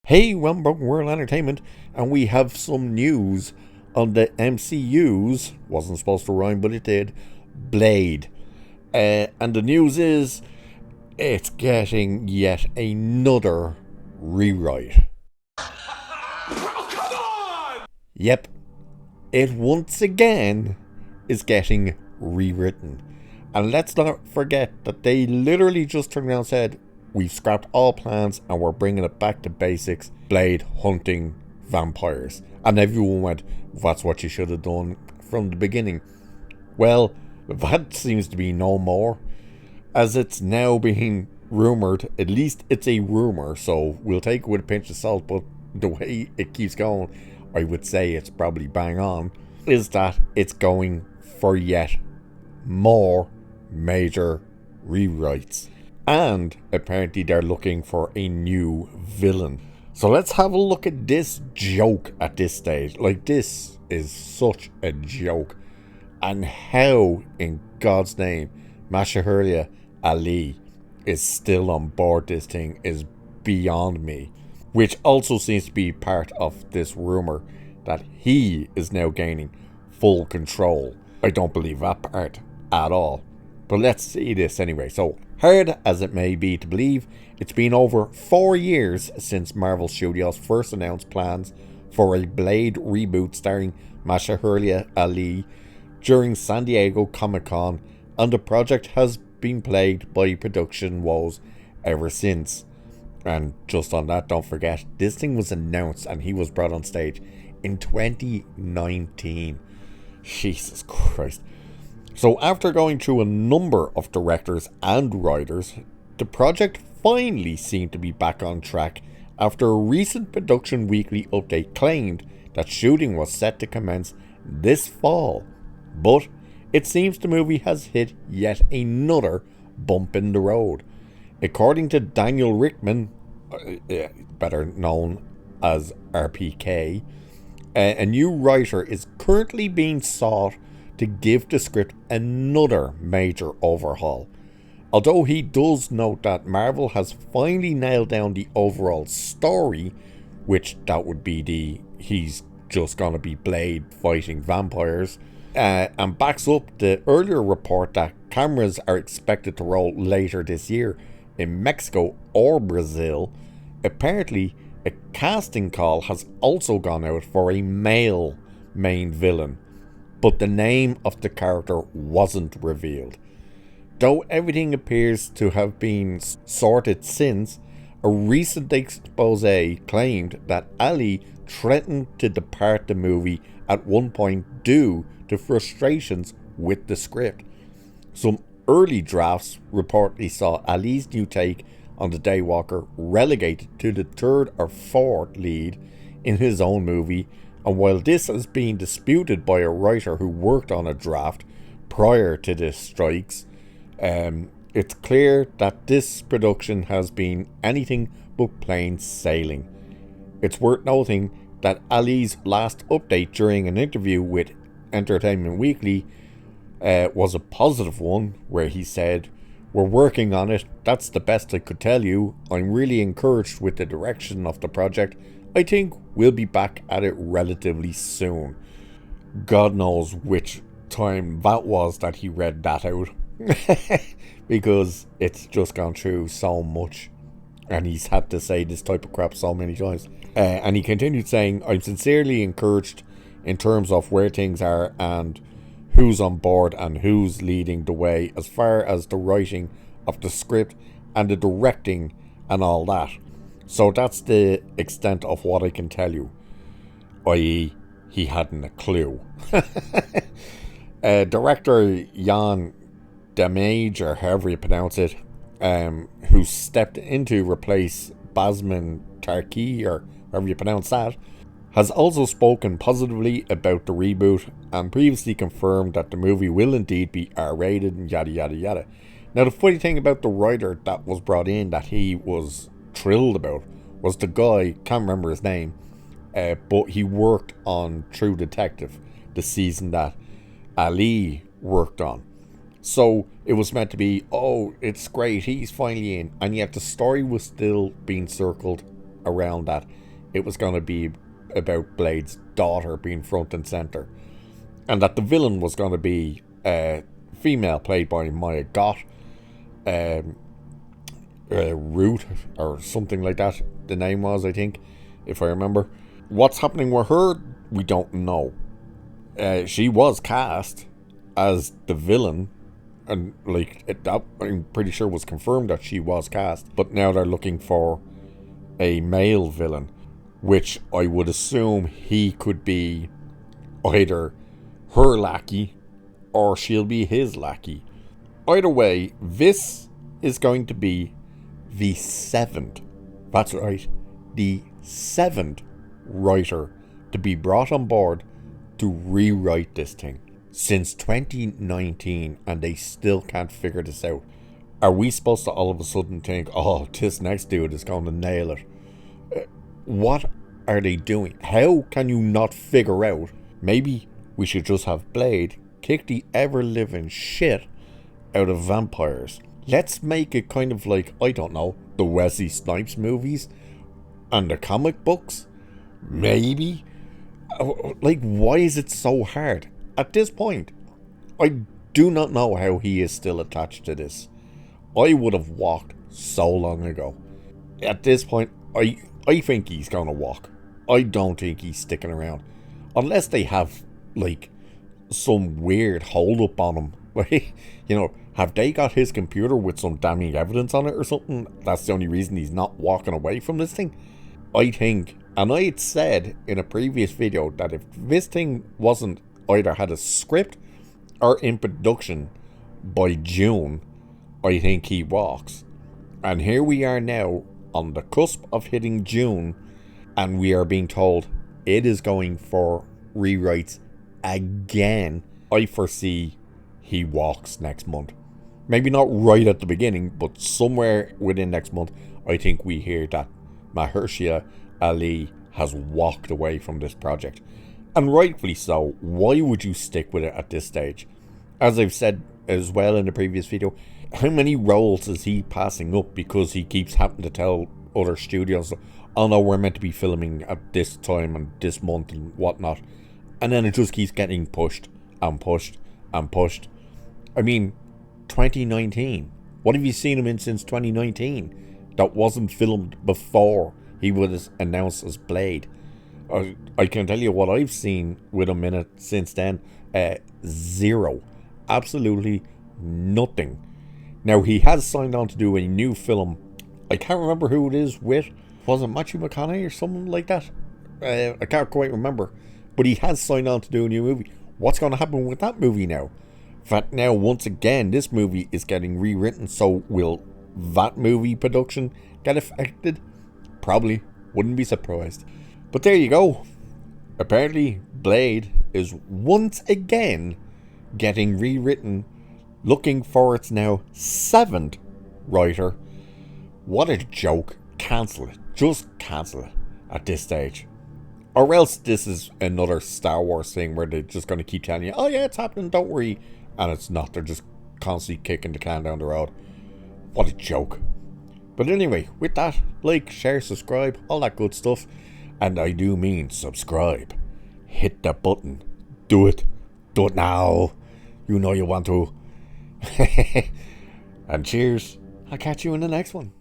Hey, Broken World Entertainment, and we have some news on the MCU's, wasn't supposed to rhyme, but it did, Blade. And the news is, it's getting yet another rewrite. Oh, come on! Yep, it once again is getting rewritten. And let's not forget that they literally just turned around and said, we've scrapped all plans and we're bringing it back to basics. Blade hunting vampires. And everyone went, that's what you should have done from the beginning. Well, that seems to be no more. As it's now being rumoured, at least it's a rumour, so we'll take it with a pinch of salt, but the way it keeps going, I would say it's probably bang on, is that it's going for yet more major rewrites. And apparently they're looking for a new villain. So let's have a look at this joke at this stage. Like, this is such a joke. And how, in God's name, Mahershala Ali is still on board this thing is beyond me. Which also seems to be part of this rumour that he is now gaining full control. I don't believe that part at all. But let's see this anyway. So, hard as it may be to believe, it's been over 4 years since Marvel Studios first announced plans for a Blade reboot starring Mahershala Ali during San Diego Comic-Con, and the project has been plagued by production woes ever since. And just on that, don't forget, this thing was announced and he was brought on stage in 2019. Jesus Christ. So after going through a number of directors and writers, the project finally seemed to be back on track after a recent Production Weekly update claimed that shooting was set to commence this fall. But it seems the movie has hit yet another bump in the road. According to Daniel Rickman, better known as RPK, a new writer is currently being sought to give the script another major overhaul. Although he does note that Marvel has finally nailed down the overall story, which that would be he's just gonna be Blade fighting vampires, and backs up the earlier report that cameras are expected to roll later this year in Mexico or Brazil. Apparently, a casting call has also gone out for a male main villain, but the name of the character wasn't revealed. Though everything appears to have been sorted since, a recent expose claimed that Ali threatened to depart the movie at one point due to frustrations with the script. Some early drafts reportedly saw Ali's new take on the Daywalker relegated to the third or fourth lead in his own movie, and while this has been disputed by a writer who worked on a draft prior to the strikes, it's clear that this production has been anything but plain sailing. It's worth noting that Ali's last update during an interview with Entertainment Weekly was a positive one, where he said, "We're working on it, that's the best I could tell you. I'm really encouraged with the direction of the project. I think we'll be back at it relatively soon." God knows which time that was that he read that out. Because it's just gone through so much. And he's had to say this type of crap so many times. And he continued saying, "I'm sincerely encouraged in terms of where things are and who's on board and who's leading the way as far as the writing of the script and the directing and all that. So that's the extent of what I can tell you." I.e., he hadn't a clue. Director Jan Damage, or however you pronounce it, who stepped in to replace Basman Tarki, or however you pronounce that, has also spoken positively about the reboot and previously confirmed that the movie will indeed be R-rated and yada yada yada. Now, the funny thing about the writer that was brought in that he was thrilled about was the guy, can't remember his name, but he worked on True Detective, the season that Ali worked on. So it was meant to be, oh, it's great, he's finally in, and yet the story was still being circled around that it was going to be about Blade's daughter being front and center, and that the villain was going to be a female played by Maya Gott, Root or something like that. The name was, I think, if I remember. What's happening with her, we don't know. She was cast as the villain, and that I'm pretty sure was confirmed that she was cast. But now they're looking for a male villain, which I would assume he could be either her lackey or she'll be his lackey. Either way, this is going to be the 7th, that's right, the 7th writer to be brought on board to rewrite this thing since 2019, and they still can't figure this out. Are we supposed to all of a sudden think, oh, this next dude is going to nail it? What are they doing? How can you not figure out? Maybe we should just have Blade kick the ever-living shit out of vampires. Let's make it kind of like, I don't know, the Wesley Snipes movies and the comic books. Maybe. Like, why is it so hard? At this point, I do not know how he is still attached to this. I would have walked so long ago. At this point, I think he's gonna walk. I don't think he's sticking around. Unless they have, like, some weird hold up on him. Like, you know, have they got his computer with some damning evidence on it or something? That's the only reason he's not walking away from this thing. I think, and I had said in a previous video that if this thing wasn't either had a script or in production by June, I think he walks. And here we are now on the cusp of hitting June, and we are being told it is going for rewrites again. I foresee he walks next month. Maybe not right at the beginning, but somewhere within next month, I think we hear that Mahershala Ali has walked away from this project. And rightfully so. Why would you stick with it at this stage? As I've said as well in the previous video, how many roles is he passing up because he keeps having to tell other studios, oh no, we're meant to be filming at this time and this month and whatnot. And then it just keeps getting pushed and pushed and pushed. I mean, 2019. What have you seen him in since 2019 that wasn't filmed before he was announced as Blade? I can tell you what I've seen with him in it since then. Zero. Absolutely nothing. Now, he has signed on to do a new film. I can't remember who it is with. Was it Matthew McConaughey or something like that? I can't quite remember. But he has signed on to do a new movie. What's going to happen with that movie now? In fact, now, once again, this movie is getting rewritten. So will that movie production get affected? Probably. Wouldn't be surprised. But there you go. Apparently, Blade is once again getting rewritten, looking for its now 7th writer. What a joke. Cancel it. Just cancel it at this stage. Or else this is another Star Wars thing where they're just going to keep telling you, oh yeah, it's happening, don't worry. And it's not. They're just constantly kicking the can down the road. What a joke. But anyway, with that, like, share, subscribe, all that good stuff. And I do mean subscribe. Hit that button. Do it. Do it now. You know you want to. And cheers. I'll catch you in the next one.